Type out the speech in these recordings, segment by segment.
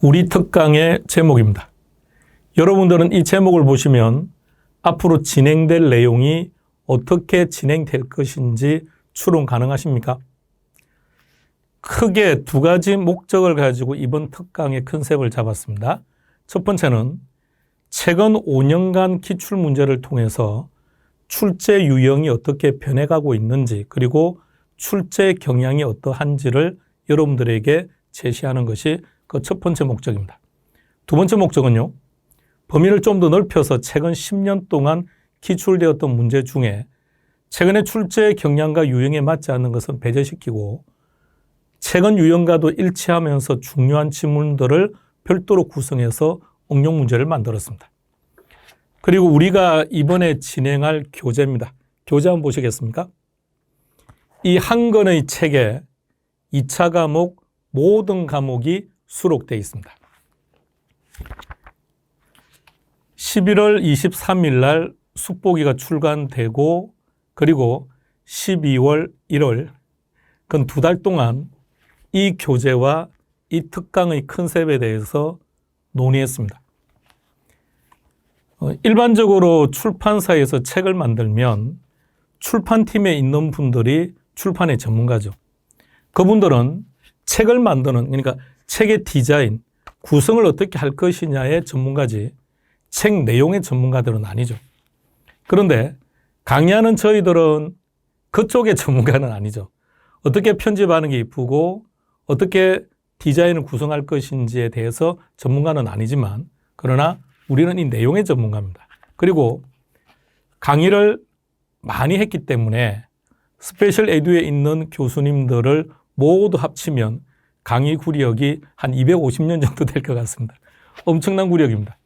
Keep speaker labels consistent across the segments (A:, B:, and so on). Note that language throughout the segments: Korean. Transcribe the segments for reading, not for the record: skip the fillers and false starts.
A: 우리 특강의 제목입니다. 여러분들은 이 제목을 보시면 앞으로 진행될 내용이 어떻게 진행될 것인지 추론 가능하십니까? 크게 두 가지 목적을 가지고 이번 특강의 컨셉을 잡았습니다. 첫 번째는 최근 5년간 기출문제를 통해서 출제 유형이 어떻게 변해가고 있는지, 그리고 출제 경향이 어떠한지를 여러분들에게 제시하는 것이 그 첫 번째 목적입니다. 두 번째 목적은요, 범위를 좀 더 넓혀서 최근 10년 동안 기출되었던 문제 중에 최근의 출제 경향과 유형에 맞지 않는 것은 배제시키고 최근 유형과도 일치하면서 중요한 지문들을 별도로 구성해서 응용 문제를 만들었습니다. 그리고 우리가 이번에 진행할 교재입니다. 교재 한번 보시겠습니까? 이 한 권의 책에 2차 과목 모든 과목이 수록되어 있습니다. 11월 23일 날 숙보기가 출간되고 그리고 12월 1월 그 두 달 동안 이 교재와 이 특강의 컨셉에 대해서 논의했습니다. 일반적으로 출판사에서 책을 만들면 출판팀에 있는 분들이 출판의 전문가죠. 그분들은 책을 만드는, 그러니까 책의 디자인, 구성을 어떻게 할 것이냐의 전문가지 책 내용의 전문가들은 아니죠. 그런데 강의하는 저희들은 그쪽의 전문가는 아니죠. 어떻게 편집하는 게 이쁘고 어떻게 디자인을 구성할 것인지에 대해서 전문가는 아니지만, 그러나 우리는 이 내용의 전문가입니다. 그리고 강의를 많이 했기 때문에 스페셜 에듀에 있는 교수님들을 모두 합치면 강의 구력이 한 250년 정도 될 것 같습니다. 엄청난 구력입니다.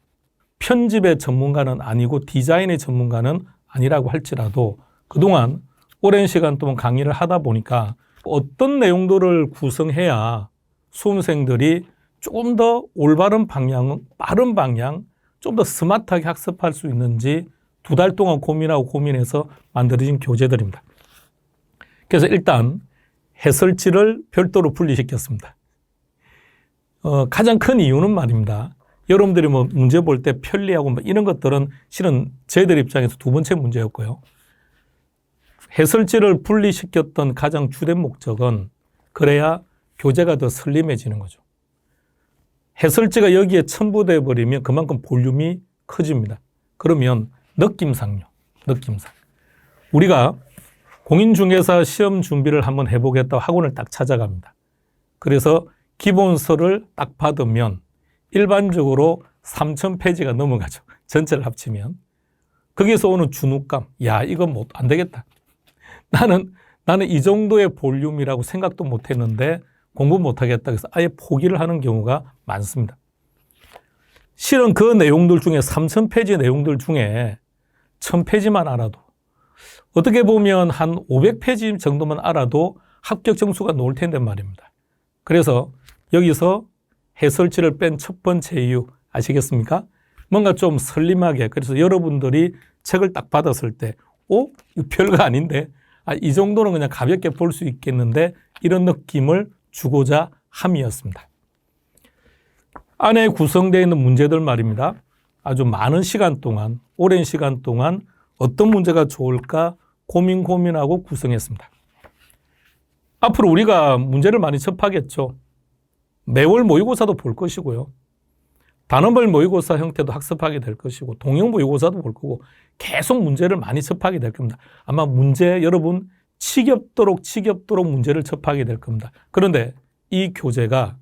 A: 편집의 전문가는 아니고 디자인의 전문가는 아니라고 할지라도 그동안 오랜 시간 동안 강의를 하다 보니까 어떤 내용들을 구성해야 수험생들이 조금 더 올바른 방향, 빠른 방향, 좀 더 스마트하게 학습할 수 있는지 두 달 동안 고민하고 고민해서 만들어진 교재들입니다. 그래서 일단 해설지를 별도로 분리시켰습니다. 가장 큰 이유는 말입니다. 여러분들이 뭐 문제 볼 때 편리하고 뭐 이런 것들은 실은 저희들 입장에서 두 번째 문제였고요. 해설지를 분리시켰던 가장 주된 목적은 그래야 교재가 더 슬림해지는 거죠. 해설지가 여기에 첨부되어 버리면 그만큼 볼륨이 커집니다. 그러면 느낌상. 우리가 공인중개사 시험 준비를 한번 해보겠다고 학원을 딱 찾아갑니다. 그래서 기본서를 딱 받으면 일반적으로 3,000페이지가 넘어가죠. 전체를 합치면. 거기서 오는 주눅감. 야, 이건 안 되겠다. 나는 이 정도의 볼륨이라고 생각도 못 했는데 공부 못 하겠다. 그래서 아예 포기를 하는 경우가 많습니다. 실은 그 내용들 중에 3,000페이지 내용들 중에 1,000페이지만 알아도 어떻게 보면 한 500페이지 정도만 알아도 합격 점수가 나올 텐데 말입니다. 그래서 여기서 해설지를 뺀 첫 번째 이유 아시겠습니까? 뭔가 좀 슬림하게, 그래서 여러분들이 책을 딱 받았을 때 이거 별거 아닌데 이 정도는 그냥 가볍게 볼 수 있겠는데 이런 느낌을 주고자 함이었습니다. 안에 구성되어 있는 문제들 말입니다. 아주 많은 시간 동안, 오랜 시간 동안 어떤 문제가 좋을까 고민하고 구성했습니다. 앞으로 우리가 문제를 많이 접하겠죠. 매월 모의고사도 볼 것이고요. 단원별 모의고사 형태도 학습하게 될 것이고 동형 모의고사도 볼 거고 계속 문제를 많이 접하게 될 겁니다. 아마 문제 여러분 지겹도록 문제를 접하게 될 겁니다. 그런데 이 교재가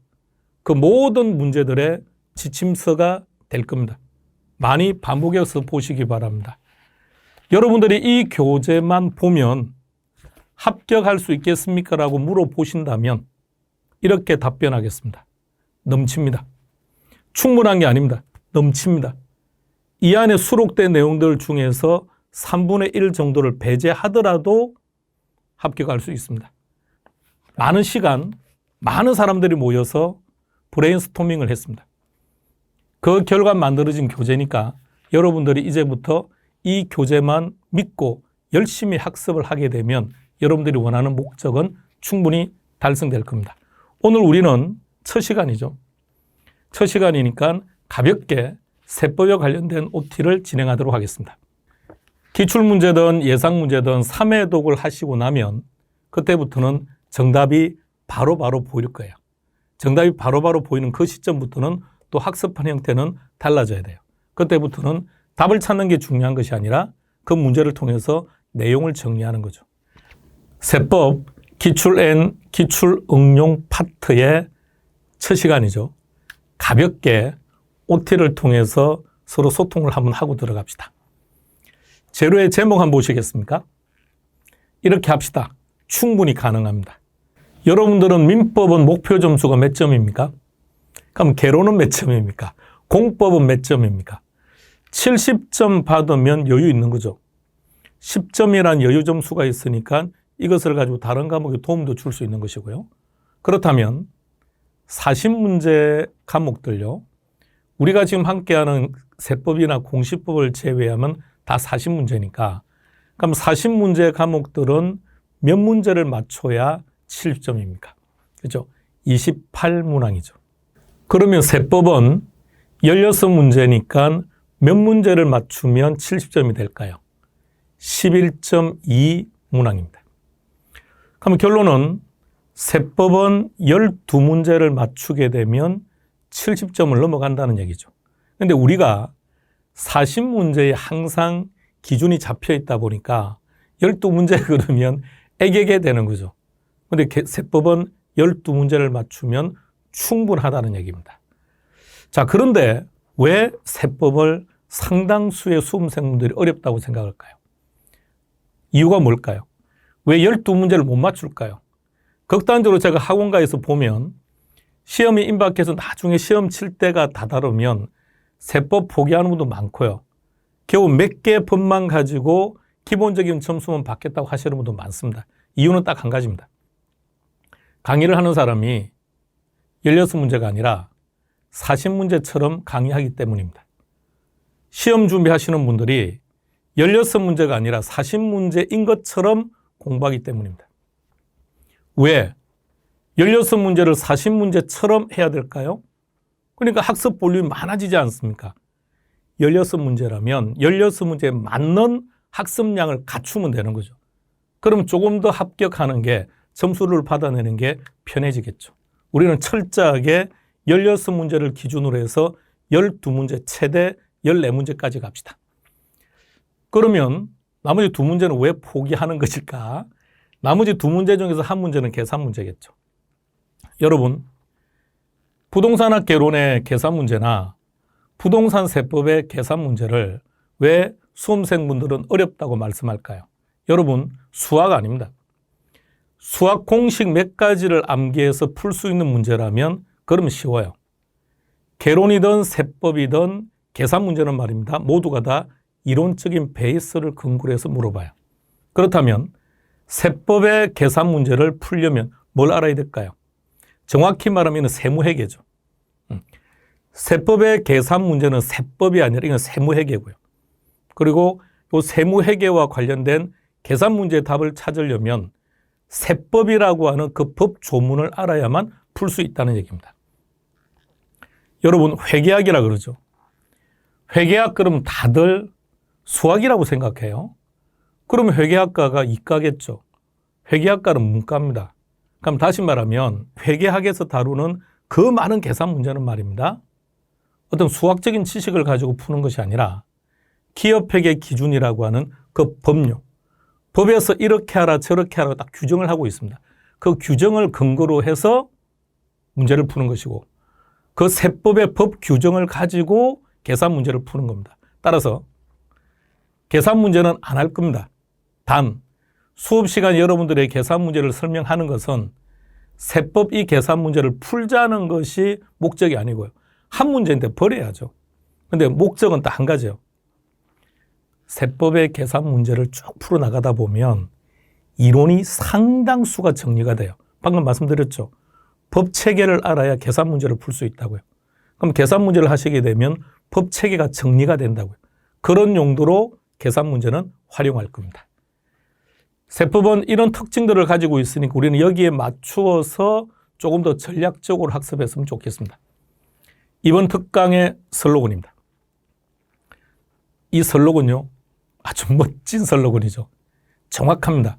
A: 그 모든 문제들의 지침서가 될 겁니다. 많이 반복해서 보시기 바랍니다. 여러분들이 이 교재만 보면 합격할 수 있겠습니까? 라고 물어보신다면 이렇게 답변하겠습니다. 넘칩니다. 충분한 게 아닙니다. 넘칩니다. 이 안에 수록된 내용들 중에서 3분의 1 정도를 배제하더라도 합격할 수 있습니다. 많은 시간, 많은 사람들이 모여서 브레인스토밍을 했습니다. 그 결과 만들어진 교재니까 여러분들이 이제부터 이 교재만 믿고 열심히 학습을 하게 되면 여러분들이 원하는 목적은 충분히 달성될 겁니다. 오늘 우리는 첫 시간이죠. 첫 시간이니까 가볍게 세법에 관련된 OT를 진행하도록 하겠습니다. 기출문제든 예상문제든 3회 독을 하시고 나면 그때부터는 정답이 바로바로 보일 거예요. 정답이 바로바로 보이는 그 시점부터는 또 학습한 형태는 달라져야 돼요. 그때부터는 답을 찾는 게 중요한 것이 아니라 그 문제를 통해서 내용을 정리하는 거죠. 세법 기출&, 기출응용 파트의 첫 시간이죠. 가볍게 OT를 통해서 서로 소통을 한번 하고 들어갑시다. 재료의 제목 한번 보시겠습니까? 이렇게 합시다. 충분히 가능합니다. 여러분들은 민법은 목표 점수가 몇 점입니까? 그럼 개론은 몇 점입니까? 공법은 몇 점입니까? 70점 받으면 여유 있는 거죠. 10점이란 여유 점수가 있으니까 이것을 가지고 다른 과목에 도움도 줄 수 있는 것이고요. 그렇다면 40문제 과목들요. 우리가 지금 함께하는 세법이나 공시법을 제외하면 다 40문제니까 그럼 40문제 과목들은 몇 문제를 맞춰야 70점입니까? 그렇죠? 28문항이죠. 그러면 세법은 16문제니까 몇 문제를 맞추면 70점이 될까요? 11.2문항입니다. 그럼 결론은 세법은 12문제를 맞추게 되면 70점을 넘어간다는 얘기죠. 그런데 우리가 40문제에 항상 기준이 잡혀 있다 보니까 12문제 그러면 애게게 되는 거죠. 그런데 세법은 12문제를 맞추면 충분하다는 얘기입니다. 자, 그런데 왜 세법을 상당수의 수험생분들이 어렵다고 생각할까요? 이유가 뭘까요? 왜 12문제를 못 맞출까요? 극단적으로 제가 학원가에서 보면 시험이 임박해서 나중에 시험 칠 때가 다다르면 세법 포기하는 분도 많고요. 겨우 몇 개 법만 가지고 기본적인 점수만 받겠다고 하시는 분도 많습니다. 이유는 딱 한 가지입니다. 강의를 하는 사람이 16문제가 아니라 40문제처럼 강의하기 때문입니다. 시험 준비하시는 분들이 16문제가 아니라 40문제인 것처럼 공부하기 때문입니다. 왜? 16문제를 40문제처럼 해야 될까요? 그러니까 학습 볼륨이 많아지지 않습니까? 16문제라면 16문제에 맞는 학습량을 갖추면 되는 거죠. 그럼 조금 더 합격하는 게 점수를 받아내는 게 편해지겠죠. 우리는 철저하게 16문제를 기준으로 해서 12문제, 최대 14문제까지 갑시다. 그러면 나머지 2문제는 왜 포기하는 것일까? 나머지 2문제 중에서 한 문제는 계산 문제겠죠. 여러분, 부동산학 개론의 계산 문제나 부동산 세법의 계산 문제를 왜 수험생분들은 어렵다고 말씀할까요? 여러분, 수학 아닙니다. 수학 공식 몇 가지를 암기해서 풀 수 있는 문제라면 그러면 쉬워요. 개론이든 세법이든 계산 문제는 말입니다. 모두가 다 이론적인 베이스를 근거로 해서 물어봐요. 그렇다면 세법의 계산 문제를 풀려면 뭘 알아야 될까요? 정확히 말하면 세무회계죠. 세법의 계산 문제는 세법이 아니라 이건 세무회계고요. 그리고 이 세무회계와 관련된 계산 문제의 답을 찾으려면 세법이라고 하는 그 법 조문을 알아야만 풀 수 있다는 얘기입니다. 여러분, 회계학이라 그러죠. 회계학 그러면 다들 수학이라고 생각해요. 그러면 회계학과가 이과겠죠. 회계학과는 문과입니다. 그럼 다시 말하면 회계학에서 다루는 그 많은 계산 문제는 말입니다. 어떤 수학적인 지식을 가지고 푸는 것이 아니라 기업회계 기준이라고 하는 그 법률, 법에서 이렇게 하라 저렇게 하라 딱 규정을 하고 있습니다. 그 규정을 근거로 해서 문제를 푸는 것이고 그 세법의 법 규정을 가지고 계산 문제를 푸는 겁니다. 따라서 계산 문제는 안 할 겁니다. 단 수업 시간 여러분들의 계산 문제를 설명하는 것은 세법 이 계산 문제를 풀자는 것이 목적이 아니고요. 한 문제인데 버려야죠. 그런데 목적은 딱 한 가지예요. 세법의 계산 문제를 쭉 풀어나가다 보면 이론이 상당수가 정리가 돼요. 방금 말씀드렸죠. 법 체계를 알아야 계산 문제를 풀 수 있다고요. 그럼 계산 문제를 하시게 되면 법 체계가 정리가 된다고요. 그런 용도로 계산 문제는 활용할 겁니다. 세법은 이런 특징들을 가지고 있으니까 우리는 여기에 맞추어서 조금 더 전략적으로 학습했으면 좋겠습니다. 이번 특강의 슬로건입니다. 이 슬로건요, 아주 멋진 슬로건이죠. 정확합니다.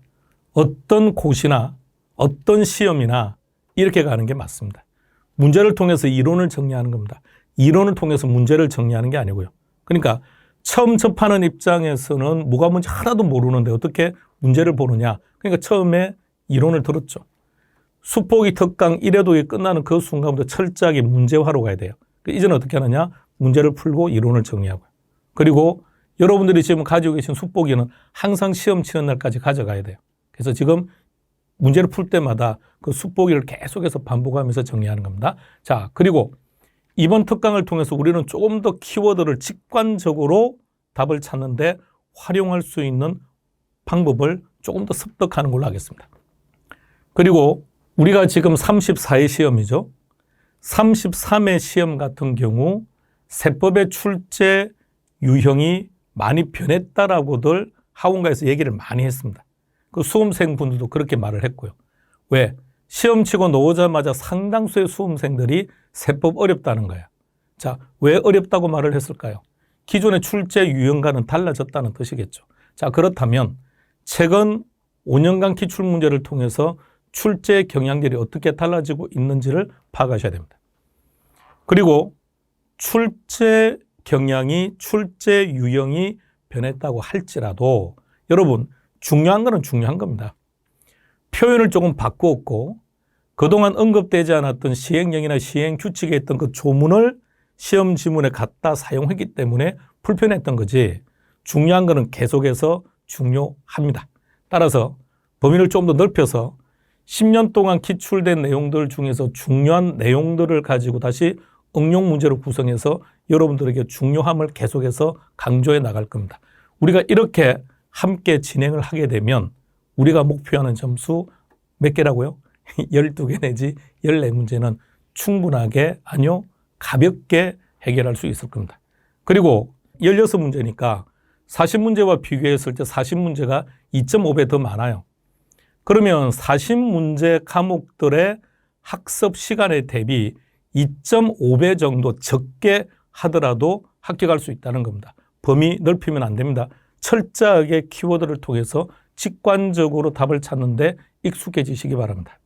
A: 어떤 고시나 어떤 시험이나 이렇게 가는 게 맞습니다. 문제를 통해서 이론을 정리하는 겁니다. 이론을 통해서 문제를 정리하는 게 아니고요. 그러니까 처음 접하는 입장에서는 뭐가 뭔지 하나도 모르는데 어떻게 문제를 보느냐. 그러니까 처음에 이론을 들었죠. 수포기 특강 1회독이 끝나는 그 순간부터 철저하게 문제화로 가야 돼요. 이제는 어떻게 하느냐. 문제를 풀고 이론을 정리하고요. 그리고 여러분들이 지금 가지고 계신 수포기는 항상 시험 치는 날까지 가져가야 돼요. 그래서 지금 문제를 풀 때마다 그 수포기를 계속해서 반복하면서 정리하는 겁니다. 자, 그리고 이번 특강을 통해서 우리는 조금 더 키워드를 직관적으로 답을 찾는데 활용할 수 있는 방법을 조금 더 습득하는 걸로 하겠습니다. 그리고 우리가 지금 34회 시험이죠. 33회 시험 같은 경우 세법의 출제 유형이 많이 변했다라고들 학원가에서 얘기를 많이 했습니다. 그 수험생분들도 그렇게 말을 했고요. 왜? 시험 치고 나오자마자 상당수의 수험생들이 세법 어렵다는 거야. 자, 왜 어렵다고 말을 했을까요? 기존의 출제 유형과는 달라졌다는 뜻이겠죠. 자, 그렇다면 최근 5년간 기출문제를 통해서 출제 경향들이 어떻게 달라지고 있는지를 파악하셔야 됩니다. 그리고 출제 경향이, 출제 유형이 변했다고 할지라도 여러분 중요한 거는 중요한 겁니다. 표현을 조금 바꾸었고 그동안 언급되지 않았던 시행령이나 시행규칙에 있던 그 조문을 시험 지문에 갖다 사용했기 때문에 불편했던 거지 중요한 거는 계속해서 중요합니다. 따라서 범위를 좀 더 넓혀서 10년 동안 기출된 내용들 중에서 중요한 내용들을 가지고 다시 응용 문제로 구성해서 여러분들에게 중요함을 계속해서 강조해 나갈 겁니다. 우리가 이렇게 함께 진행을 하게 되면 우리가 목표하는 점수 몇 개라고요? 12개 내지 14문제는 충분하게, 아니요, 가볍게 해결할 수 있을 겁니다. 그리고 16문제니까 40문제와 비교했을 때 40문제가 2.5배 더 많아요. 그러면 40문제 과목들의 학습 시간에 대비 2.5배 정도 적게 하더라도 합격할 수 있다는 겁니다. 범위 넓히면 안 됩니다. 철저하게 키워드를 통해서 직관적으로 답을 찾는데 익숙해지시기 바랍니다.